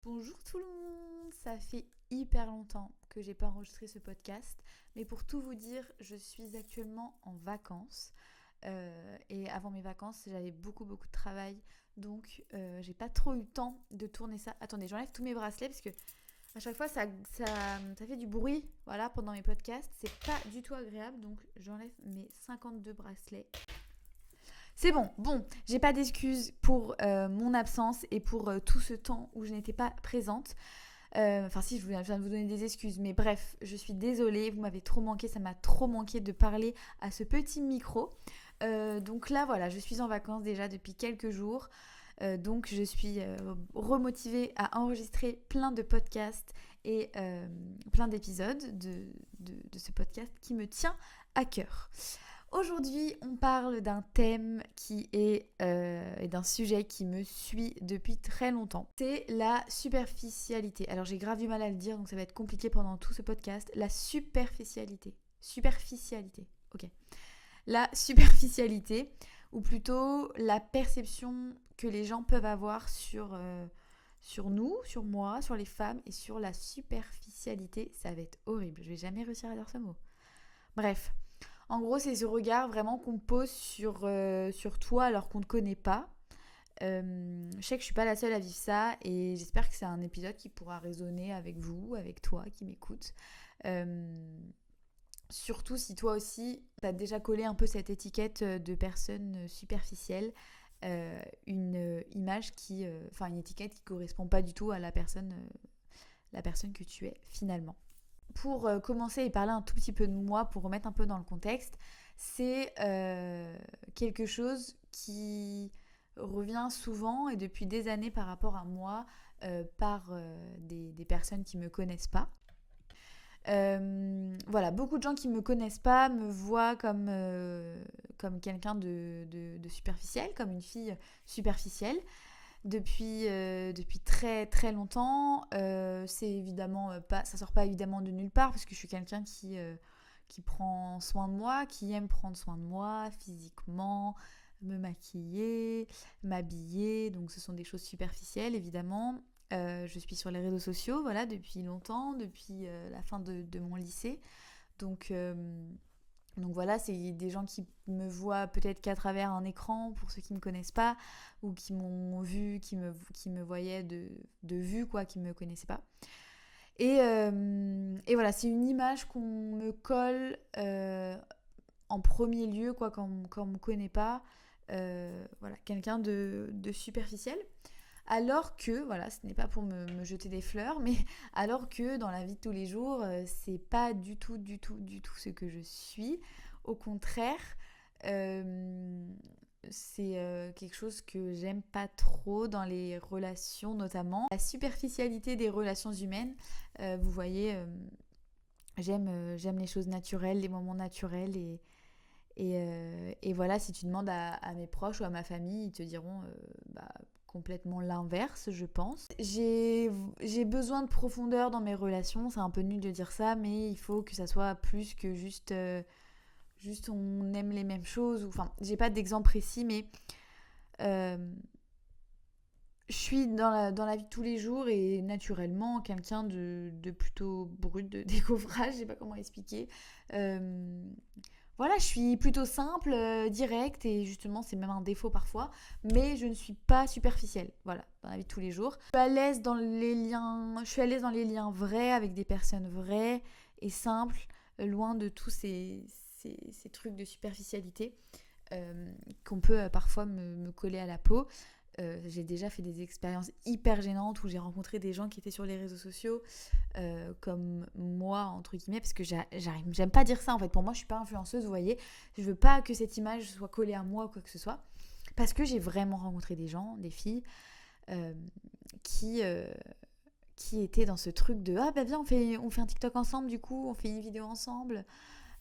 Bonjour tout le monde, ça fait hyper longtemps que j'ai pas enregistré ce podcast, mais pour tout vous dire, je suis actuellement en vacances et avant mes vacances, j'avais beaucoup de travail, donc j'ai pas trop eu le temps de tourner ça. Attendez, j'enlève tous mes bracelets parce que à chaque fois ça fait du bruit, voilà, pendant mes podcasts, c'est pas du tout agréable, donc j'enlève mes 52 bracelets. C'est bon, j'ai pas d'excuses pour mon absence et pour tout ce temps où je n'étais pas présente. Enfin si, je viens de vous donner des excuses, mais bref, je suis désolée, vous m'avez trop manqué, ça m'a trop manqué de parler à ce petit micro. Donc là voilà, je suis en vacances déjà depuis quelques jours, donc je suis remotivée à enregistrer plein de podcasts et plein d'épisodes de ce podcast qui me tient à cœur. Aujourd'hui, on parle d'un thème qui est et d'un sujet qui me suit depuis très longtemps. C'est la superficialité. Alors j'ai grave du mal à le dire, donc ça va être compliqué pendant tout ce podcast. La superficialité. Superficialité. Ok. La superficialité, ou plutôt la perception que les gens peuvent avoir sur nous, sur moi, sur les femmes et sur la superficialité. Ça va être horrible. Je vais jamais réussir à dire ce mot. Bref. En gros, c'est ce regard vraiment qu'on pose sur toi alors qu'on ne te connaît pas. Je sais que je suis pas la seule à vivre ça et j'espère que c'est un épisode qui pourra résonner avec vous, avec toi qui m'écoute. Surtout si toi aussi, t'as déjà collé un peu cette étiquette de personne superficielle, une image qui, enfin une étiquette qui correspond pas du tout à la personne que tu es finalement. Pour commencer et parler un tout petit peu de moi, pour remettre un peu dans le contexte, c'est quelque chose qui revient souvent et depuis des années par rapport à moi par des personnes qui ne me connaissent pas. Voilà, beaucoup de gens qui ne me connaissent pas me voient comme quelqu'un de superficiel, comme une fille superficielle depuis très très longtemps. C'est évidemment pas, ça sort pas évidemment de nulle part parce que je suis quelqu'un qui prend soin de moi, qui aime prendre soin de moi physiquement, me maquiller, m'habiller. Donc ce sont des choses superficielles évidemment. Je suis sur les réseaux sociaux, voilà, depuis longtemps, depuis la fin de mon lycée. Donc, euh, donc voilà, c'est des gens qui me voient peut-être qu'à travers un écran, pour ceux qui ne me connaissent pas, ou qui m'ont vu, qui me voyaient de vue, quoi, qui ne me connaissaient pas. Et voilà, c'est une image qu'on me colle en premier lieu, quoi, quand on ne me connaît pas. Voilà, quelqu'un de superficiel. Alors que, voilà, ce n'est pas pour me jeter des fleurs, mais alors que dans la vie de tous les jours, c'est pas du tout ce que je suis. Au contraire, euh, c'est quelque chose que j'aime pas trop dans les relations notamment. La superficialité des relations humaines, vous voyez, j'aime les choses naturelles, les moments naturels et voilà, si tu demandes à mes proches ou à ma famille, ils te diront bah, complètement l'inverse, je pense. J'ai besoin de profondeur dans mes relations, c'est un peu nul de dire ça, mais il faut que ça soit plus que juste on aime les mêmes choses. Enfin, j'ai pas d'exemple précis, mais euh, je suis dans la vie de tous les jours et naturellement quelqu'un de plutôt brut, de découvrage, je sais pas comment expliquer. Euh, voilà, je suis plutôt simple, directe et justement c'est même un défaut parfois, mais je ne suis pas superficielle, voilà, dans la vie de tous les jours. Je suis à l'aise dans les liens vrais avec des personnes vraies et simples, loin de tous ces trucs de superficialité qu'on peut parfois me coller à la peau. J'ai déjà fait des expériences hyper gênantes où j'ai rencontré des gens qui étaient sur les réseaux sociaux comme moi entre guillemets parce que j'aime pas dire ça en fait. Pour moi je suis pas influenceuse, vous voyez, je veux pas que cette image soit collée à moi ou quoi que ce soit parce que j'ai vraiment rencontré des gens, des filles euh, qui qui étaient dans ce truc de ah bah viens on fait un TikTok ensemble, du coup on fait une vidéo ensemble.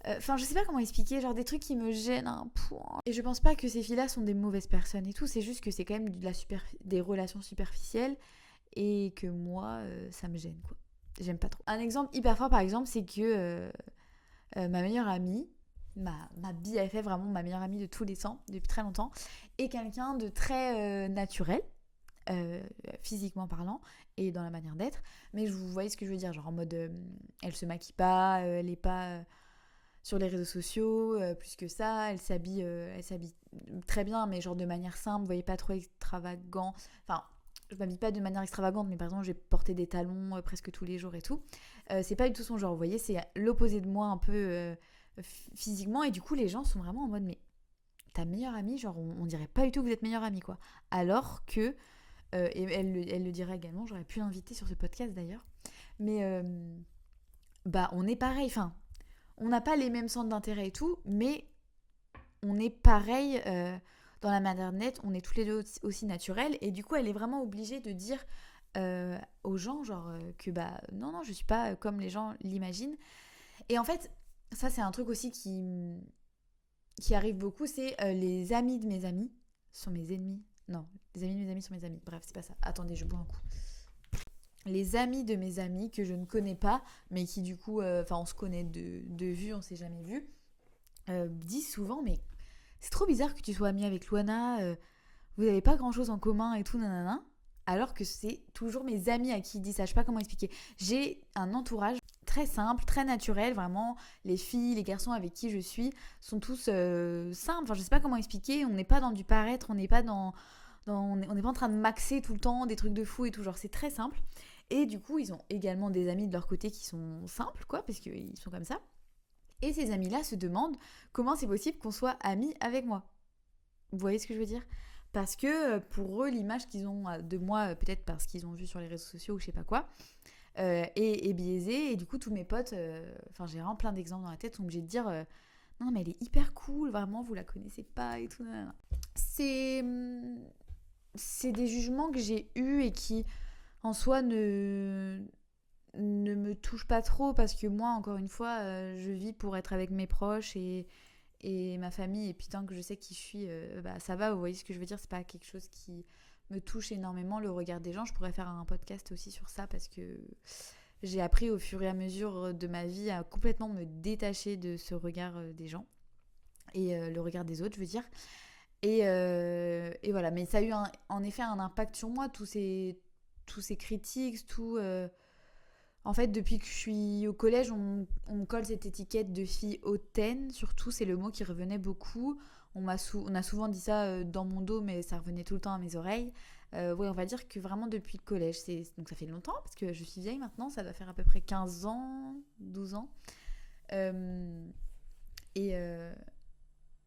Enfin, je sais pas comment expliquer, genre des trucs qui me gênent un point. Et je pense pas que ces filles-là sont des mauvaises personnes et tout, c'est juste que c'est quand même des relations superficielles et que moi, ça me gêne, quoi. J'aime pas trop. Un exemple hyper fort, par exemple, c'est que ma meilleure amie, ma BFF, vraiment ma meilleure amie de tous les temps, depuis très longtemps, est quelqu'un de très naturel. physiquement parlant et dans la manière d'être. Mais vous voyez ce que je veux dire, genre en mode elle se maquille pas, elle est pas sur les réseaux sociaux, plus que ça, elle s'habille très bien, mais genre de manière simple, vous voyez, pas trop extravagant. Enfin, je m'habille pas de manière extravagante, mais par exemple, j'ai porté des talons presque tous les jours et tout. C'est pas du tout son genre, vous voyez, c'est l'opposé de moi un peu physiquement, et du coup, les gens sont vraiment en mode, mais ta meilleure amie, genre, on dirait pas du tout que vous êtes meilleure amie, quoi. Alors que, et elle le dira également, j'aurais pu l'inviter sur ce podcast d'ailleurs, mais bah, on est pareil, enfin, on n'a pas les mêmes centres d'intérêt et tout, mais on est pareil dans la manière d'être, on est tous les deux aussi naturels, et du coup elle est vraiment obligée de dire aux gens genre que bah non, je suis pas comme les gens l'imaginent. Et en fait, ça c'est un truc aussi qui arrive beaucoup, c'est les amis de mes amis sont mes ennemis. Non, les amis de mes amis sont mes amis. Bref, c'est pas ça. Attendez, je bois un coup. Les amis de mes amis que je ne connais pas, mais qui du coup, on se connaît de vue, on s'est jamais vu, disent souvent, mais c'est trop bizarre que tu sois amie avec Luana, vous n'avez pas grand chose en commun et tout, nanana. Alors que c'est toujours mes amis à qui ils disent ça, je sais pas comment expliquer. J'ai un entourage très simple, très naturel, vraiment, les filles, les garçons avec qui je suis sont tous simples, enfin je sais pas comment expliquer, on n'est pas dans du paraître, on n'est pas on n'est pas en train de maxer tout le temps des trucs de fou et tout, genre c'est très simple. Et du coup, ils ont également des amis de leur côté qui sont simples, quoi, parce qu'ils sont comme ça. Et ces amis-là se demandent comment c'est possible qu'on soit amis avec moi. Vous voyez ce que je veux dire ? Parce que pour eux, l'image qu'ils ont de moi, peut-être parce qu'ils ont vu sur les réseaux sociaux ou je sais pas quoi, est biaisée. Et du coup, tous mes potes, j'ai vraiment plein d'exemples dans la tête, sont obligés de dire non, mais elle est hyper cool, vraiment, vous la connaissez pas et tout. Nanana. C'est des jugements que j'ai eus et qui, en soi, ne me touchent pas trop parce que moi, encore une fois, je vis pour être avec mes proches et ma famille, et puis tant que je sais qui je suis, ça va, vous voyez ce que je veux dire, c'est pas quelque chose qui me touche énormément, le regard des gens. Je pourrais faire un podcast aussi sur ça parce que j'ai appris au fur et à mesure de ma vie à complètement me détacher de ce regard des gens et le regard des autres, je veux dire. Et voilà, mais ça a eu en effet un impact sur moi, tous ces critiques, En fait, depuis que je suis au collège, on me colle cette étiquette de fille hautaine, surtout, c'est le mot qui revenait beaucoup. On a souvent dit ça dans mon dos, mais ça revenait tout le temps à mes oreilles. Ouais, on va dire que vraiment depuis le collège, donc ça fait longtemps, parce que je suis vieille maintenant, ça doit faire à peu près 15 ans, 12 ans. Et, euh,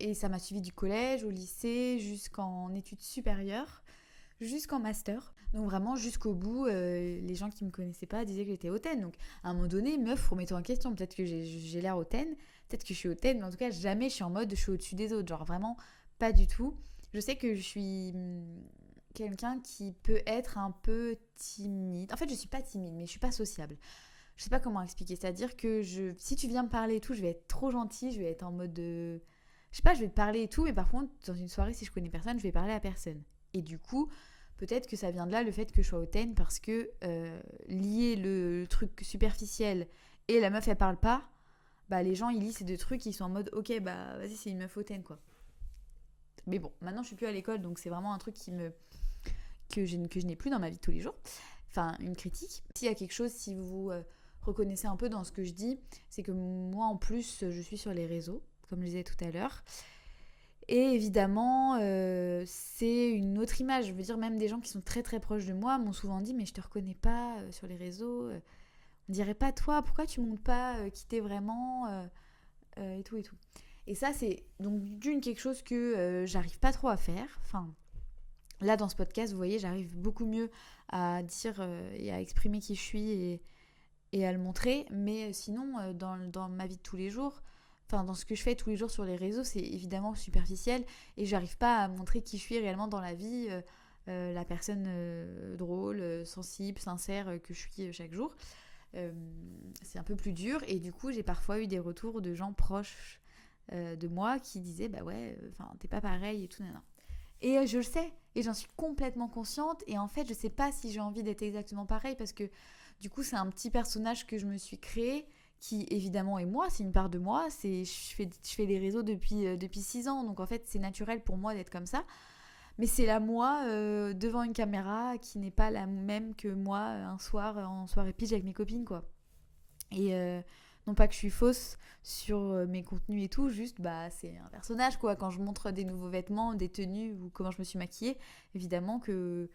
et ça m'a suivi du collège au lycée, jusqu'en études supérieures, jusqu'en master. Donc vraiment jusqu'au bout, les gens qui me connaissaient pas disaient que j'étais hautaine. Donc à un moment donné, meuf, remettez en question. Peut-être que j'ai l'air hautaine, peut-être que je suis hautaine, mais en tout cas jamais je suis en mode je suis au-dessus des autres. Genre vraiment pas du tout. Je sais que je suis quelqu'un qui peut être un peu timide. En fait, je suis pas timide, mais je suis pas sociable. Je sais pas comment expliquer. C'est-à-dire que si tu viens me parler et tout, je vais être trop gentille, je vais être en mode de... Je sais pas, je vais te parler et tout, mais par contre, dans une soirée, si je connais personne, je vais parler à personne. Et du coup, peut-être que ça vient de là, le fait que je sois hautaine, parce que lier le truc superficiel et la meuf, elle parle pas, bah les gens, ils lisent ces deux trucs, ils sont en mode, ok, bah vas-y, c'est une meuf hautaine, quoi. Mais bon, maintenant, je suis plus à l'école, donc c'est vraiment un truc que je n'ai plus dans ma vie de tous les jours. Enfin, une critique. S'il y a quelque chose, si vous vous reconnaissez un peu dans ce que je dis, c'est que moi, en plus, je suis sur les réseaux, comme je disais tout à l'heure. Et évidemment, c'est une autre image. Je veux dire, même des gens qui sont très très proches de moi m'ont souvent dit « Mais je te reconnais pas sur les réseaux. On dirait pas toi. Pourquoi tu montres pas qui t'es vraiment et tout et tout. » Et ça, c'est donc d'une quelque chose que j'arrive pas trop à faire. Enfin, là, dans ce podcast, vous voyez, j'arrive beaucoup mieux à dire et à exprimer qui je suis et à le montrer. Mais sinon, dans ma vie de tous les jours... Enfin, dans ce que je fais tous les jours sur les réseaux, c'est évidemment superficiel et j'arrive pas à montrer qui je suis réellement dans la vie, la personne drôle, sensible, sincère que je suis chaque jour. C'est un peu plus dur et du coup, j'ai parfois eu des retours de gens proches de moi qui disaient bah ouais, t'es pas pareil et tout, nanana. Et je le sais et j'en suis complètement consciente et en fait, je sais pas si j'ai envie d'être exactement pareil parce que du coup, c'est un petit personnage que je me suis créé qui évidemment est moi, c'est une part de moi, je fais les réseaux depuis 6 ans, donc en fait c'est naturel pour moi d'être comme ça, Mais c'est la moi devant une caméra qui n'est pas la même que moi un soir en soirée pitch avec mes copines, quoi. Et non pas que je suis fausse sur mes contenus et tout, juste c'est un personnage, quoi. Quand je montre des nouveaux vêtements, des tenues ou comment je me suis maquillée, évidemment que...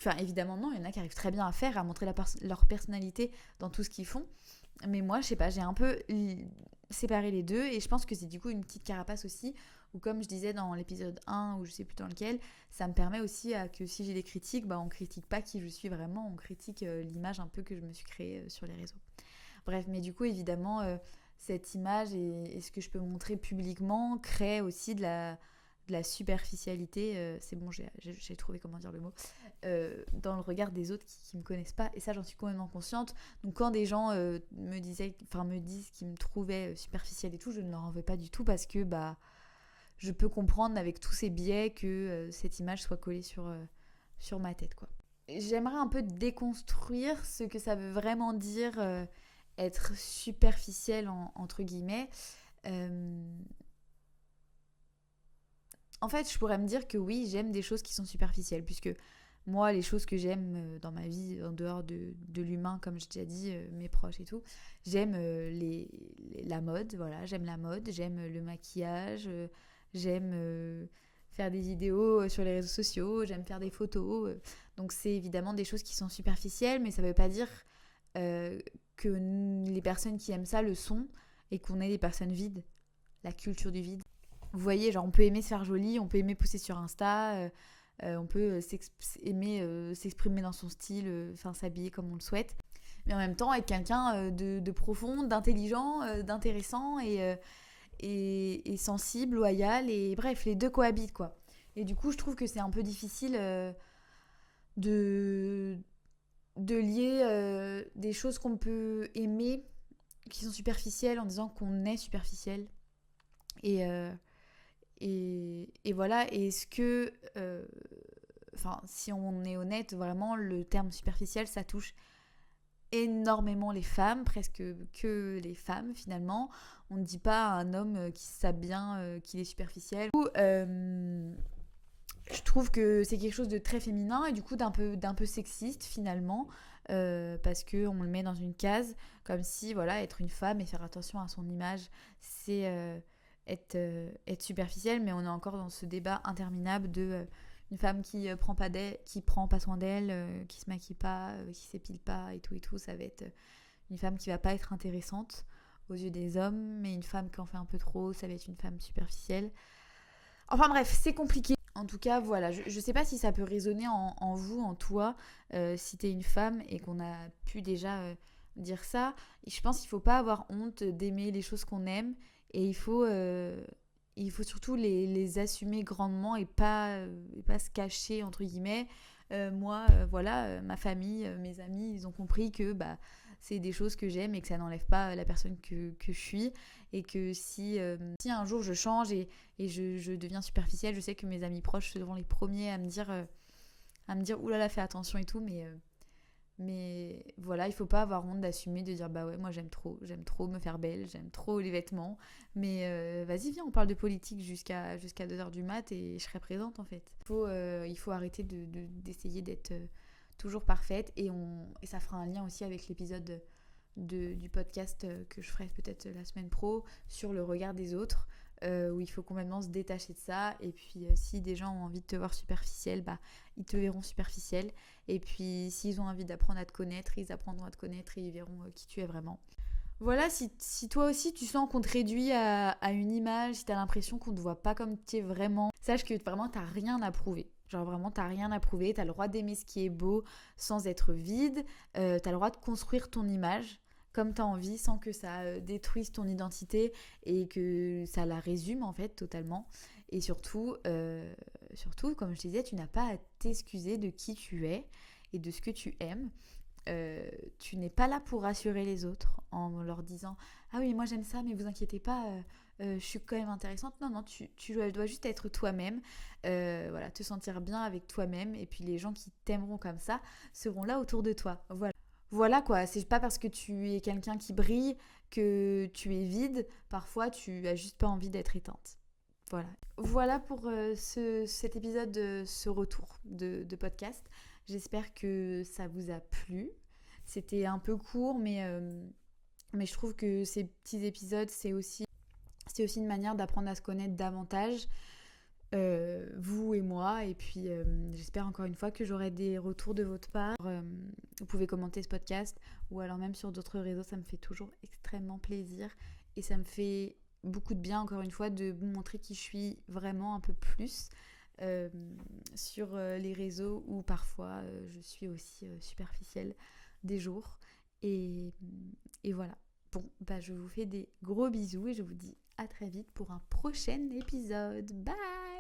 Enfin, évidemment non, il y en a qui arrivent très bien à faire, à montrer leur personnalité dans tout ce qu'ils font. Mais moi, je sais pas, j'ai un peu séparé les deux et je pense que c'est du coup une petite carapace aussi, ou comme je disais dans l'épisode 1 ou je sais plus dans lequel, ça me permet aussi que si j'ai des critiques, on critique pas qui je suis vraiment, on critique l'image un peu que je me suis créée sur les réseaux. Bref, mais du coup, évidemment, cette image et ce que je peux montrer publiquement crée aussi de la superficialité, c'est bon, j'ai trouvé comment dire le mot, dans le regard des autres qui me connaissent pas, et ça j'en suis complètement consciente. Donc quand des gens me disent qu'ils me trouvaient superficielle et tout, je ne leur en veux pas du tout, parce que je peux comprendre avec tous ces biais que cette image soit collée sur ma tête, quoi. J'aimerais un peu déconstruire ce que ça veut vraiment dire être superficielle entre guillemets. En fait, je pourrais me dire que oui, j'aime des choses qui sont superficielles, puisque moi, les choses que j'aime dans ma vie, en dehors de l'humain, comme j'ai déjà dit, mes proches et tout, j'aime la mode, voilà, j'aime la mode, j'aime le maquillage, j'aime faire des vidéos sur les réseaux sociaux, j'aime faire des photos. Donc c'est évidemment des choses qui sont superficielles, mais ça veut pas dire que les personnes qui aiment ça le sont, et qu'on est des personnes vides, la culture du vide. Vous voyez, genre on peut aimer se faire joli, on peut aimer poster sur Insta, on peut aimer s'exprimer dans son style, s'habiller comme on le souhaite. Mais en même temps, être quelqu'un de profond, d'intelligent, d'intéressant et sensible, loyal, et bref, les deux cohabitent, quoi. Et du coup, je trouve que c'est un peu difficile de lier des choses qu'on peut aimer, qui sont superficielles, en disant qu'on est superficiel. Et voilà, et est-ce que, si on est honnête, vraiment, le terme superficiel, ça touche énormément les femmes, presque que les femmes finalement. On ne dit pas à un homme qui sait bien qu'il est superficiel. Je trouve que c'est quelque chose de très féminin et du coup d'un peu sexiste finalement, parce qu'on le met dans une case, comme si voilà, être une femme et faire attention à son image, c'est être superficielle. Mais on est encore dans ce débat interminable de une femme qui prend pas soin d'elle, qui se maquille pas, qui s'épile pas et tout, ça va être une femme qui va pas être intéressante aux yeux des hommes, mais une femme qui en fait un peu trop, ça va être une femme superficielle. Enfin bref, c'est compliqué. En tout cas, voilà, je sais pas si ça peut résonner en vous, en toi, si t'es une femme et qu'on a pu déjà dire ça. Et je pense qu'il faut pas avoir honte d'aimer les choses qu'on aime, et il faut surtout les assumer grandement et pas se cacher, entre guillemets. Moi, ma famille, mes amis, ils ont compris que c'est des choses que j'aime et que ça n'enlève pas la personne que je suis. Et que si un jour je change et je deviens superficielle, je sais que mes amis proches seront les premiers à me dire oulala, fais attention et tout. Mais voilà, il faut pas avoir honte d'assumer, de dire ouais, moi j'aime trop me faire belle, j'aime trop les vêtements, mais vas-y, viens, on parle de politique jusqu'à 2h du mat et je serai présente en fait. Il faut arrêter d'essayer d'être toujours parfaite, et ça fera un lien aussi avec l'épisode du podcast que je ferai peut-être la semaine pro sur le regard des autres, où il faut complètement se détacher de ça. Et puis si des gens ont envie de te voir superficielle, ils te verront superficielle. Et puis s'ils ont envie d'apprendre à te connaître, ils apprendront à te connaître et ils verront qui tu es vraiment. Voilà, si toi aussi tu sens qu'on te réduit à une image, si t'as l'impression qu'on te voit pas comme tu es vraiment, sache que vraiment t'as rien à prouver. Genre vraiment t'as rien à prouver, t'as le droit d'aimer ce qui est beau sans être vide, t'as le droit de construire ton image comme t'as envie, sans que ça détruise ton identité et que ça la résume en fait totalement. Et surtout, comme je te disais, tu n'as pas à t'excuser de qui tu es et de ce que tu aimes. Tu n'es pas là pour rassurer les autres en leur disant « Ah oui, moi j'aime ça, mais vous inquiétez pas, je suis quand même intéressante. » Non, tu dois juste être toi-même, te sentir bien avec toi-même, et puis les gens qui t'aimeront comme ça seront là autour de toi. Voilà quoi, c'est pas parce que tu es quelqu'un qui brille que tu es vide, parfois tu as juste pas envie d'être éteinte. Voilà pour cet épisode, ce retour de podcast. J'espère que ça vous a plu. C'était un peu court, mais je trouve que ces petits épisodes, c'est aussi une manière d'apprendre à se connaître davantage, vous et moi. Et puis j'espère encore une fois que j'aurai des retours de votre part. Vous pouvez commenter ce podcast ou alors même sur d'autres réseaux, ça me fait toujours extrêmement plaisir. Et ça me fait beaucoup de bien, encore une fois, de vous montrer qui je suis vraiment un peu plus sur les réseaux où parfois je suis aussi superficielle des jours. Et voilà. Bon, je vous fais des gros bisous et je vous dis à très vite pour un prochain épisode. Bye!